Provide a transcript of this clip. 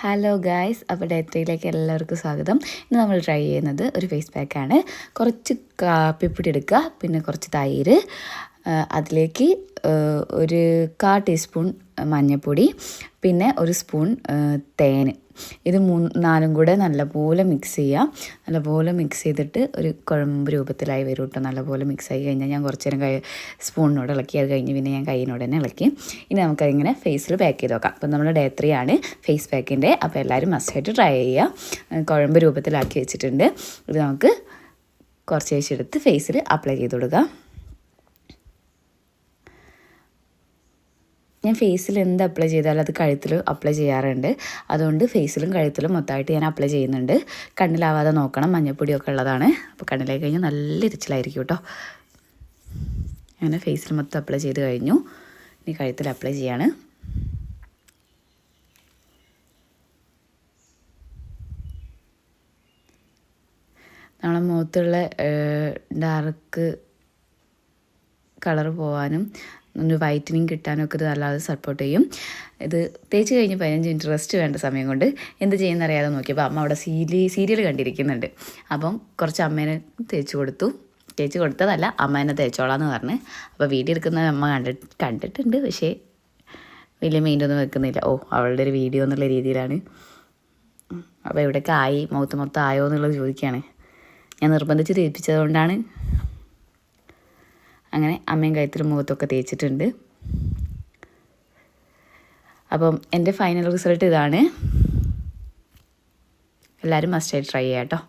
Hello guys, അപ്പോൾ day 3യിലേക്ക് എല്ലാവർക്കും സ്വാഗതം. ഇന്ന് നമ്മൾ ട്രൈ ചെയ്യുന്നത് ഒരു ഫേസ് പാക്കാണ്. കുറച്ച് കാപ്പിപ്പൊടി എടുക്കുക, പിന്നെ കുറച്ച് തൈര്, അതിലേക്ക് ഒരു 1/4 ടീസ്പൂൺ മഞ്ഞൾപ്പൊടി, പിന്നെ ഒരു സ്പൂൺ തേൻ. ഇത് 4 കൂടെ നല്ലപോലെ മിക്സ് ചെയ്യുക. നല്ലപോലെ മിക്സ് ചെയ്തിട്ട് ഒരു കുഴമ്പ് രൂപത്തിലായി വരും കേട്ടോ. നല്ലപോലെ മിക്സ് ആയി കഴിഞ്ഞാൽ ഞാൻ കുറച്ച് നേരം സ്പൂണിനോട് ഇളക്കി, അത് കഴിഞ്ഞ് പിന്നെ ഞാൻ കൈയിനോട് തന്നെ ഇളക്കി. ഇനി നമുക്കതിങ്ങനെ ഫേസിൽ പാക്ക് ചെയ്ത് നോക്കാം. അപ്പോൾ നമ്മൾ ഡേ 3 ആണ് ഫേസ് പാക്കിൻ്റെ. അപ്പോൾ എല്ലാവരും മസ്റ്റായിട്ട് ട്രൈ ചെയ്യുക. കുഴമ്പ് രൂപത്തിലാക്കി വെച്ചിട്ടുണ്ട്. ഇത് നമുക്ക് കുറച്ച് ശേഷം ഫേസിൽ അപ്ലൈ ചെയ്ത് കൊടുക്കുക. ഞാൻ ഫേസിൽ എന്ത് അപ്ലൈ ചെയ്താലും അത് കഴുത്തിൽ അപ്ലൈ ചെയ്യാറുണ്ട്. അതുകൊണ്ട് ഫേസിലും കഴുത്തിലും മൊത്തമായിട്ട് ഞാൻ അപ്ലൈ ചെയ്യുന്നുണ്ട്. കണ്ണിലാവാതെ നോക്കണം, മഞ്ഞൾപ്പൊടിയൊക്കെ ഉള്ളതാണ്. അപ്പോൾ കണ്ണിലേക്ക് കഴിഞ്ഞാൽ നല്ല ഇരിച്ചിലായിരിക്കും കേട്ടോ. അങ്ങനെ ഫേസിൽ മൊത്തം അപ്ലൈ ചെയ്ത് കഴിഞ്ഞു. ഇനി കഴുത്തിൽ അപ്ലൈ ചെയ്യാണ്. നമ്മളെ മുഖത്തുള്ള ഡാർക്ക് കളർ പോകാനും ഒന്ന് വൈറ്റനിങ് കിട്ടാനൊക്കെ ഇത് നല്ലത് സപ്പോർട്ട് ചെയ്യും. ഇത് തേച്ച് കഴിഞ്ഞ് 15 മിനിറ്റ് റെസ്റ്റ് വേണ്ട സമയം കൊണ്ട് എന്ത് ചെയ്യുന്നറിയാതെ നോക്കിയപ്പോൾ അമ്മ അവിടെ സീരിയൽ കണ്ടിരിക്കുന്നുണ്ട്. അപ്പം കുറച്ച് അമ്മേനെ തേച്ച് കൊടുത്തതല്ല, അമ്മ എന്നെ തേച്ചോളാന്ന് പറഞ്ഞ്. അപ്പോൾ വീഡിയോ എടുക്കുന്ന അമ്മ കണ്ടിട്ടുണ്ട്, പക്ഷേ വലിയ മെയിൻ്റൊന്നും വെക്കുന്നില്ല. അവളുടെ ഒരു വീഡിയോ എന്നുള്ള രീതിയിലാണ്. അപ്പോൾ ഇവിടെയൊക്കെ ആയി, മുഖത്ത് മൊത്തം ആയോ എന്നുള്ളത് ചോദിക്കുകയാണ്. ഞാൻ നിർബന്ധിച്ച് തേപ്പിച്ചത് കൊണ്ടാണ്. അങ്ങനെ അമ്മയും കഴുത്തിലും മുഖത്തൊക്കെ തേച്ചിട്ടുണ്ട്. അപ്പം എൻ്റെ ഫൈനൽ റിസൾട്ട് ഇതാണ്. എല്ലാവരും മസ്റ്റായിട്ട് ട്രൈ ചെയ്യാം കേട്ടോ.